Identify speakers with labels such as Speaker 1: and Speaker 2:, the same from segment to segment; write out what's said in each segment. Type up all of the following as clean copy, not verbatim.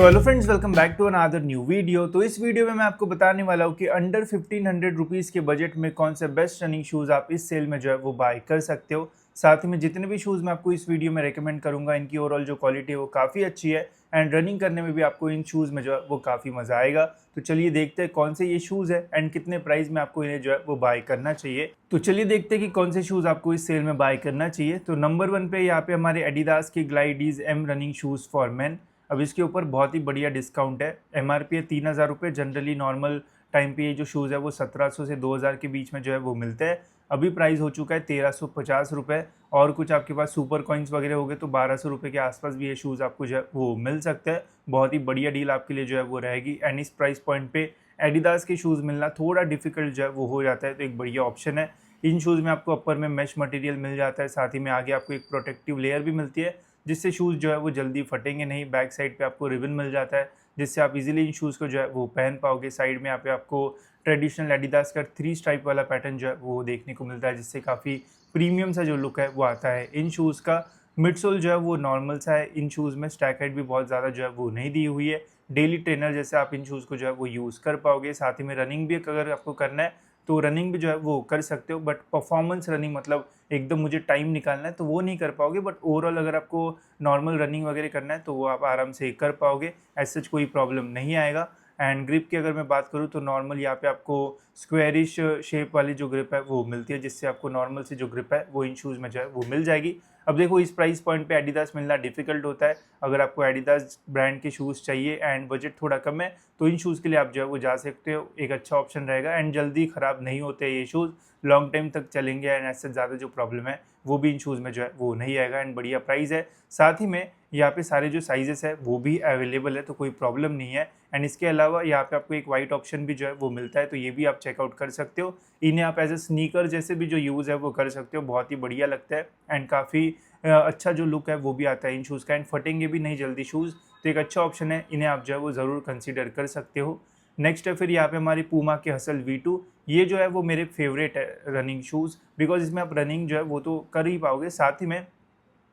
Speaker 1: Hello friends, welcome back to another new video. तो इस video में मैं आपको बताने वाला हूँ कि अंडर 1500 रुपीज़ के बजट में कौन से बेस्ट रनिंग शूज़ आप इस सेल में जो है वो बाय कर सकते हो। साथ ही में जितने भी शूज़ मैं आपको इस वीडियो में रेकमेंड करूँगा, इनकी ओवरऑल जो क्वालिटी है वो काफ़ी अच्छी है एंड रनिंग करने में भी आपको इन शूज़ में जो है वो काफ़ी मज़ा आएगा। तो चलिए देखते हैं कौन से ये शूज़ है एंड कितने प्राइस में आपको इन्हें जो है वो बाय करना चाहिए। तो चलिए देखते हैं कि कौन से शूज़ आपको इस सेल में बाय करना चाहिए। तो नंबर 1 पे यहाँ पे हमारे एडिडास के ग्लाइडीज M running shoes for men. अब इसके ऊपर बहुत ही बढ़िया डिस्काउंट है। एमआरपी है 3000 रुपये। जनरली नॉर्मल टाइम पे ये जो शूज़ है वो 1700 से 2000 के बीच में जो है वो मिलते हैं। अभी प्राइस हो चुका है 1350 रुपये। और कुछ आपके पास सुपर कॉइन्स वगैरह हो गए तो 1200 रुपये के आसपास भी ये शूज़ आपको जो है वो मिल सकते हैं। बहुत ही बढ़िया डील आपके लिए जो है वो रहेगी एंड इस प्राइस पॉइंट पे एडिडास के शूज़ मिलना थोड़ा डिफिकल्ट जो है वो हो जाता है, तो एक बढ़िया ऑप्शन है। इन शूज़ में आपको अपर में मैश मटेरियल मिल जाता है, साथ ही में आगे आपको एक प्रोटेक्टिव लेयर भी मिलती है जिससे शूज़ जो है वो जल्दी फटेंगे नहीं। बैक साइड पे आपको रिबन मिल जाता है जिससे आप इजीली इन शूज़ को जो है वो पहन पाओगे। साइड में यहाँ पे आपको ट्रेडिशनल एडिडास का 3 स्ट्राइप वाला पैटर्न जो है वो देखने को मिलता है जिससे काफ़ी प्रीमियम सा जो लुक है वो आता है। इन शूज़ का मिड सोल जो है वो नॉर्मल सा है। इन शूज़ में स्टैक हाइट भी बहुत ज़्यादा जो है वो नहीं दी हुई है। डेली ट्रेनर जैसे आप इन शूज़ को जो है वो यूज़ कर पाओगे। साथ ही में रनिंग भी अगर आपको करना है तो रनिंग भी जो है वो कर सकते हो, बट परफॉर्मेंस रनिंग मतलब एकदम मुझे टाइम निकालना है तो वो नहीं कर पाओगे। बट ओवरऑल अगर आपको नॉर्मल रनिंग वगैरह करना है तो वो आप आराम से कर पाओगे, ऐसे कोई प्रॉब्लम नहीं आएगा। एंड ग्रिप की अगर मैं बात करूँ तो नॉर्मल यहाँ पे आपको स्क्वेरिश शेप वाली जो ग्रिप है वो मिलती है जिससे आपको नॉर्मल सी जो ग्रिप है वो इन शूज़ में जो है वो मिल जाएगी। अब देखो इस प्राइस पॉइंट पे एडिडास मिलना डिफिकल्ट होता है। अगर आपको एडिडास ब्रांड के शूज़ चाहिए एंड बजट थोड़ा कम है तो इन शूज़ के लिए आप जो है वो जा सकते हो, एक अच्छा ऑप्शन रहेगा एंड जल्दी ख़राब नहीं होते ये शूज़, लॉन्ग टाइम तक चलेंगे एंड ऐसे ज़्यादा जो प्रॉब्लम है वो भी इन शूज़ में जो है वो नहीं आएगा एंड बढ़िया प्राइस है। साथ ही में यहाँ पे सारे जो साइजेस है वो भी अवेलेबल है तो कोई प्रॉब्लम नहीं है। एंड इसके अलावा यहाँ पे आपको एक वाइट ऑप्शन भी जो है वो मिलता है तो ये भी आप चेकआउट कर सकते हो। इन्हें आप एज ए स्नीकर जैसे भी जो यूज़ है वो कर सकते हो, बहुत ही बढ़िया लगता है एंड काफ़ी अच्छा जो लुक है वो भी आता है इन शूज़ का एंड फटेंगे भी नहीं जल्दी शूज़, तो एक अच्छा ऑप्शन है। इन्हें आप जो है वो ज़रूर कंसिडर कर सकते हो। नेक्स्ट है फिर यहाँ पे हमारी पूमा के हसल V2। ये जो है वो मेरे फेवरेट है रनिंग शूज़, बिकॉज इसमें आप रनिंग जो है वो तो कर ही पाओगे, साथ ही में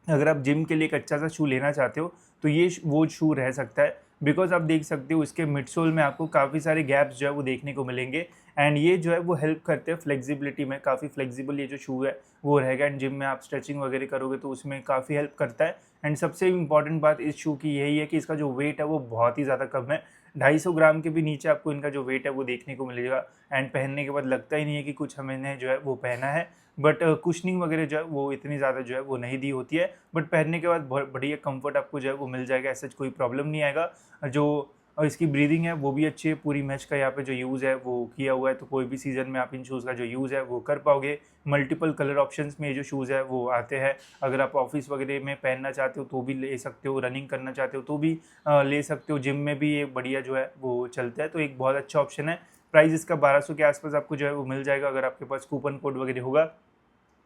Speaker 1: अगर आप जिम के लिए एक अच्छा सा शू लेना चाहते हो तो ये वो शू रह सकता है। बिकॉज आप देख सकते हो इसके मिड सोल में आपको काफ़ी सारे गैप्स जो है वो देखने को मिलेंगे एंड ये जो है वो हेल्प करते हैं फ्लेक्सिबिलिटी में। काफ़ी फ्लेक्सिबल ये जो शू है वो रहेगा एंड जिम में आप स्ट्रेचिंग वगैरह करोगे तो उसमें काफ़ी हेल्प करता है। एंड सबसे इम्पॉर्टेंट बात इस शू की यही है कि इसका जो वेट है वो बहुत ही ज़्यादा कम है। 250 ग्राम के भी नीचे आपको इनका जो वेट है वो देखने को मिलेगा एंड पहनने के बाद लगता ही नहीं है कि कुछ हमने जो है वो पहना है। बट कुशनिंग वगैरह जो है वो इतनी ज़्यादा जो है वो नहीं दी होती है, बट पहनने के बाद बहुत बढ़िया कंफर्ट आपको जो है वो मिल जाएगा, ऐसा कोई प्रॉब्लम नहीं आएगा। जो इसकी ब्रीदिंग है वो भी अच्छी है, पूरी मैच का यहाँ पे जो यूज़ है वो किया हुआ है तो कोई भी सीज़न में आप इन शूज़ का जो यूज़ है वो कर पाओगे। मल्टीपल कलर ऑप्शंस में ये जो शूज़ है वो आते हैं। अगर आप ऑफिस वगैरह में पहनना चाहते हो तो भी ले सकते हो, रनिंग करना चाहते हो तो भी ले सकते हो, जिम में भी ये बढ़िया जो है वो चलता है, तो एक बहुत अच्छा ऑप्शन है। प्राइस इसका 1200 के आसपास आपको जो है वो मिल जाएगा। अगर आपके पास कूपन कोड वगैरह होगा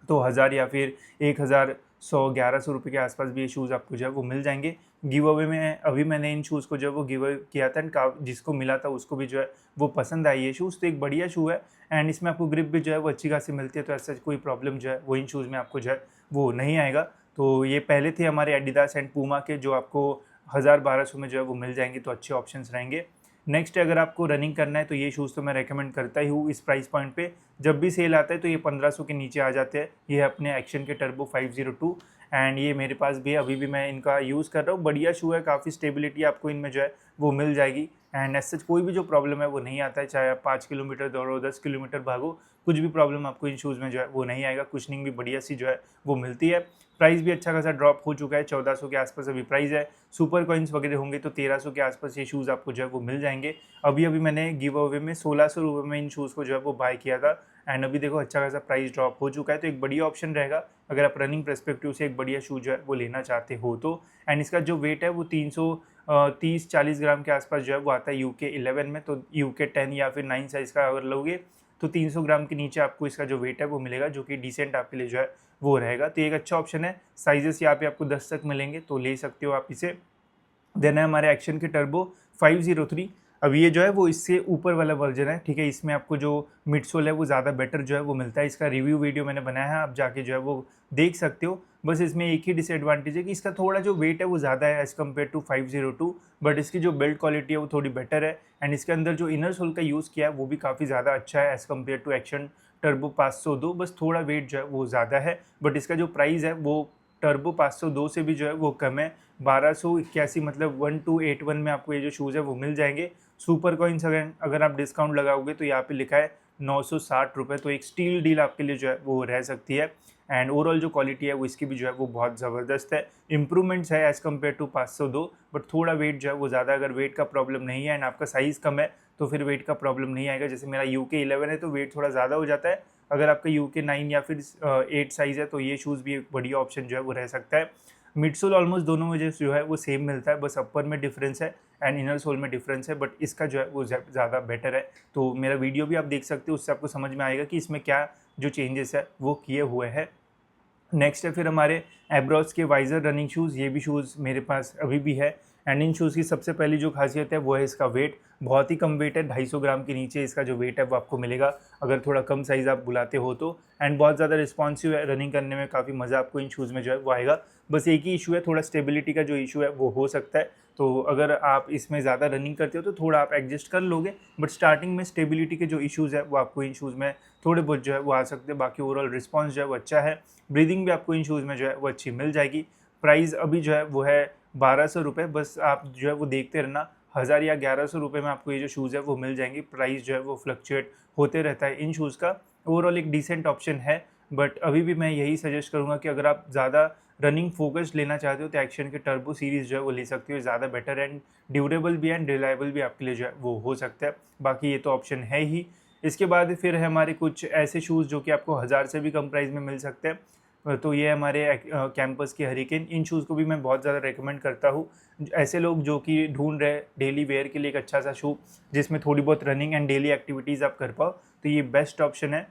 Speaker 1: तो 1000 या फिर 1100 रुपये के आसपास भी ये शूज़ आपको जो है वो मिल जाएंगे। गिव अवे में अभी मैंने इन शूज़ को जो है वो गिव अवे किया था एंड जिसको मिला था उसको भी जो है वो पसंद आई ये शूज़, तो एक बढ़िया शू है एंड इसमें आपको ग्रिप भी जो है वो अच्छी खासी मिलती है, तो ऐसा कोई प्रॉब्लम जो है वो इन शूज़ में आपको जो है वो नहीं आएगा। तो ये पहले थे हमारे एडिडास एंड पूमा के जो आपको 1000-1200 में जो है वो मिल जाएंगे, तो अच्छे ऑप्शंस रहेंगे। नेक्स्ट अगर आपको रनिंग करना है तो ये शूज़ तो मैं रेकमेंड करता ही हूँ। इस प्राइस पॉइंट पे जब भी सेल आता है तो ये 1500 के नीचे आ जाते हैं। ये अपने एक्शन के टर्बो 502 एंड ये मेरे पास भी है, अभी भी मैं इनका यूज़ कर रहा हूँ। बढ़िया शू है, काफ़ी स्टेबिलिटी आपको इनमें जो है वो मिल जाएगी एंड ऐसे कोई भी जो प्रॉब्लम है वो नहीं आता है। चाहे आप 5 किलोमीटर दौड़ो, 10 किलोमीटर भागो, कुछ भी प्रॉब्लम आपको इन शूज़ में जो है वो नहीं आएगा। कुशनिंग भी बढ़िया सी जो है वो मिलती है। प्राइस भी अच्छा खासा ड्रॉप हो चुका है, 1400 के आसपास अभी प्राइस है। सुपर कॉइन्स वगैरह होंगे तो 1300 के आसपास ये शूज़ आपको जो है वो मिल जाएंगे। अभी मैंने गिव अवे में 1600 रुपये में इन शूज़ को जो है वो बाय किया था एंड अभी देखो अच्छा खासा प्राइस ड्रॉप हो चुका है, तो एक बढ़िया ऑप्शन रहेगा अगर आप रनिंग पर्सपेक्टिव से एक बढ़िया शू जो है वो लेना चाहते हो तो। एंड इसका जो वेट है वो 330-40 ग्राम के आसपास जो है वो आता है यूके 11 में, तो यूके 10 या फिर 9 साइज़ का अगर लोगे तो 300 ग्राम के नीचे आपको इसका जो वेट है वो मिलेगा, जो कि डिसेंट आपके लिए जो है वो रहेगा। तो एक अच्छा ऑप्शन है। साइजेस यहाँ पे आपको 10 तक मिलेंगे तो ले सकते हो आप इसे। देन है हमारे एक्शन के टर्बो 503। अब ये जो है वो इससे ऊपर वाला वर्जन है, ठीक है। इसमें आपको जो मिडसोल है वो ज़्यादा बेटर जो है वो मिलता है। इसका रिव्यू वीडियो मैंने बनाया है, आप जाके जो है वो देख सकते हो। बस इसमें एक ही डिसएडवांटेज है कि इसका थोड़ा जो वेट है वो ज़्यादा है एज़ कम्पेयर टू 502, बट इसकी जो बिल्ड क्वालिटी है वो थोड़ी बेटर है। एंड इसके अंदर जो इनर सोल का यूज़ किया है वो भी काफ़ी ज़्यादा अच्छा है as compare to action turbo 502। बस थोड़ा वेट जो है वो ज़्यादा है, बट इसका जो प्राइस है वो टर्बो 502 से भी जो है वो कम है। 1281 मतलब 1281 में आपको ये जो शूज़ है वो मिल जाएंगे। सुपर कॉइन्स अगर आप डिस्काउंट लगाओगे तो यहाँ पे लिखा है 960 रुपये, तो एक स्टील डील आपके लिए जो है वो रह सकती है। एंड ओवरऑल जो क्वालिटी है वो इसकी भी जो है वो बहुत ज़बरदस्त है। इंप्रूवमेंट्स है एज़ कम्पेयर टू 502, बट थोड़ा वेट जो है वो ज़्यादा, अगर वेट का प्रॉब्लम नहीं है एंड आपका साइज़ कम है तो फिर वेट का प्रॉब्लम नहीं आएगा। जैसे मेरा UK 11 है तो वेट थोड़ा ज़्यादा हो जाता है। अगर आपका UK 9 या फिर 8 साइज़ है तो ये शूज़ भी एक बढ़िया ऑप्शन जो है वो रह सकता है। मिडसोल ऑलमोस्ट दोनों में जो है वो सेम मिलता है, बस अपर में डिफरेंस है एंड इनर सोल में डिफरेंस है, बट इसका जो है वो ज़्यादा बेटर है। तो मेरा वीडियो भी आप देख सकते हो, उससे आपको समझ में आएगा कि इसमें क्या जो चेंजेस है वो किए हुए हैं। नेक्स्ट है फिर हमारे एब्रॉस के वाइज़र रनिंग शूज़। ये भी शूज़ मेरे पास अभी भी है। एंड इन शूज़ की सबसे पहली जो खासियत है वो है इसका वेट। बहुत ही कम वेट है, 250 ग्राम के नीचे इसका जो वेट है वो आपको मिलेगा अगर थोड़ा कम साइज़ आप बुलाते हो तो। एंड बहुत ज़्यादा रिस्पॉन्सिव है, रनिंग करने में काफ़ी मज़ा आपको इन शूज़ में जो है वो आएगा। बस एक ही इशू है, थोड़ा स्टेबिलिटी का जो इशू है वो हो सकता है। तो अगर आप इसमें ज़्यादा रनिंग करते हो तो थोड़ा आप एडजस्ट कर लोगे, बट स्टार्टिंग में स्टेबिलिटी के जो इश्यूज़ है वो आपको इन शूज़ में थोड़े बहुत जो है वो आ सकते हैं। बाकी ओवरऑल रिस्पॉन्स जो है वो अच्छा है। ब्रीदिंग भी आपको इन शूज़ में जो है वो अच्छी मिल जाएगी। प्राइस अभी जो है वो है 1200 रुपये। बस आप जो है वो देखते रहना, 1000 या 1100 रुपये में आपको ये जो शूज़ है वो मिल जाएंगे। प्राइस जो है वो फ्लक्चुएट होते रहता है इन शूज़ का। ओवरऑल एक डिसेंट ऑप्शन है, बट अभी भी मैं यही सजेस्ट करूँगा कि अगर आप ज़्यादा रनिंग फोकस्ड लेना चाहते हो तो एक्शन के टर्बो सीरीज़ जो है वो ले सकते हो। ज़्यादा बेटर एंड ड्यूरेबल भी एंड रिलायबल भी आपके लिए जो है वो हो सकता है। बाकी ये तो ऑप्शन है ही। इसके बाद फिर है हमारे कुछ ऐसे शूज़ जो कि आपको 1000 से भी कम प्राइस में मिल सकते हैं। तो ये हमारे कैंपस के हरिकेन। इन शूज़ को भी मैं बहुत ज़्यादा रिकमेंड करता हूँ। ऐसे लोग जो कि ढूंढ रहे डेली वेयर के लिए एक अच्छा सा शू जिसमें थोड़ी बहुत रनिंग एंड डेली एक्टिविटीज़ आप कर पाओ, तो ये बेस्ट ऑप्शन है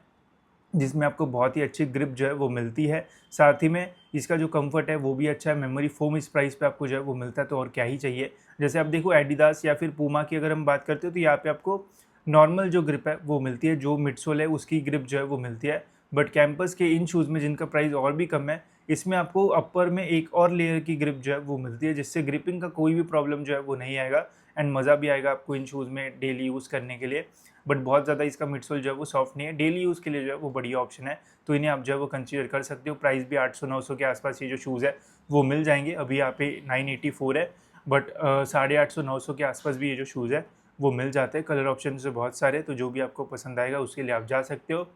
Speaker 1: जिसमें आपको बहुत ही अच्छी ग्रिप जो है वो मिलती है। साथ ही में इसका जो कंफर्ट है वो भी अच्छा है। मेमोरी फोम इस प्राइस पे आपको जो है वो मिलता है, तो और क्या ही चाहिए। जैसे आप देखो एडिडास या फिर पूमा की अगर हम बात करते हो तो यहाँ पे आपको नॉर्मल जो ग्रिप है वो मिलती है, जो मिडसोल है उसकी ग्रिप जो है वो मिलती है। बट कैंपस के इन शूज़ में जिनका प्राइस और भी कम है, इसमें आपको अपर में एक और लेयर की ग्रिप जो है वो मिलती है, जिससे ग्रिपिंग का कोई भी प्रॉब्लम जो है वो नहीं आएगा एंड मज़ा भी आएगा आपको इन शूज़ में डेली यूज़ करने के लिए। बट बहुत ज़्यादा इसका मिडसोल जो है वो सॉफ्ट नहीं है, डेली यूज़ के लिए जो है वो बढ़िया ऑप्शन है, तो इन्हें आप जो है वो कंसीडर कर सकते हो। प्राइस भी 800-900 के आसपास ये जो शूज़ है वो मिल जाएंगे। अभी यहाँ पे 984 है, बट 850-900 के आसपास भी ये जो शूज़ है वो मिल जाते हैं। कलर ऑप्शन से बहुत सारे, तो जो भी आपको पसंद आएगा उसके लिए आप जा सकते हो।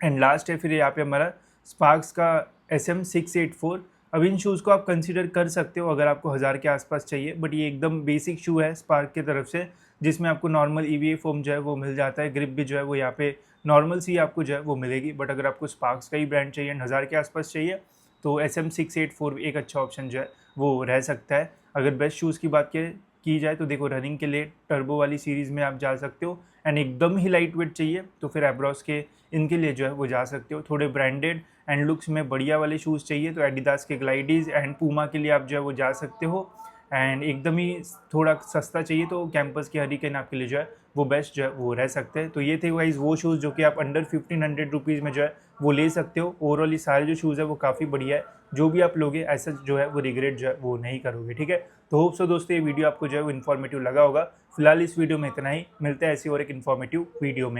Speaker 1: एंड लास्ट है फिर यहाँ पे हमारा स्पार्क्स का SM684। अब इन शूज़ को आप कंसीडर कर सकते हो अगर आपको 1000 के आसपास चाहिए, बट ये एकदम बेसिक शू है स्पार्क की तरफ से, जिसमें आपको नॉर्मल EVA फोम जो है वो मिल जाता है। ग्रिप भी जो है वो यहाँ पे नॉर्मल सी आपको जो है वो मिलेगी। बट अगर आपको स्पार्क्स का ही ब्रांड चाहिए, 1000 के आसपास चाहिए, तो SM684 एक अच्छा ऑप्शन जो है वो रह सकता है। अगर बेस्ट शूज़ की बात की जाए तो देखो, रनिंग के लिए टर्बो वाली सीरीज़ में आप जा सकते हो एंड एकदम ही लाइट वेट चाहिए तो फिर एब्रॉस के इनके लिए जो है वो जा सकते हो। थोड़े ब्रांडेड एंड लुक्स में बढ़िया वाले शूज़ चाहिए तो एडिडास के ग्लाइडीज़ एंड पूमा के लिए आप जो है वो जा सकते हो। एंड एकदम ही थोड़ा सस्ता चाहिए तो कैंपस के हरिकेन आपके लिए जो है वो बेस्ट जो है वो रह सकते हैं। तो ये थे गाइस वो शूज़ जो कि आप अंडर 1500 रुपीज़ में जो है वो ले सकते हो। ओवरऑल ये सारे जो शूज़ है वो काफ़ी बढ़िया है, जो भी आप लोगे ऐसा जो है वो रिग्रेट जो है वो नहीं करोगे, ठीक है। तो होप सो दोस्तों ये वीडियो आपको जो है वो इन्फॉर्मेटिव लगा होगा। फिलहाल इस वीडियो में इतना ही, मिलते हैं ऐसी और एक इन्फॉर्मेटिव वीडियो में।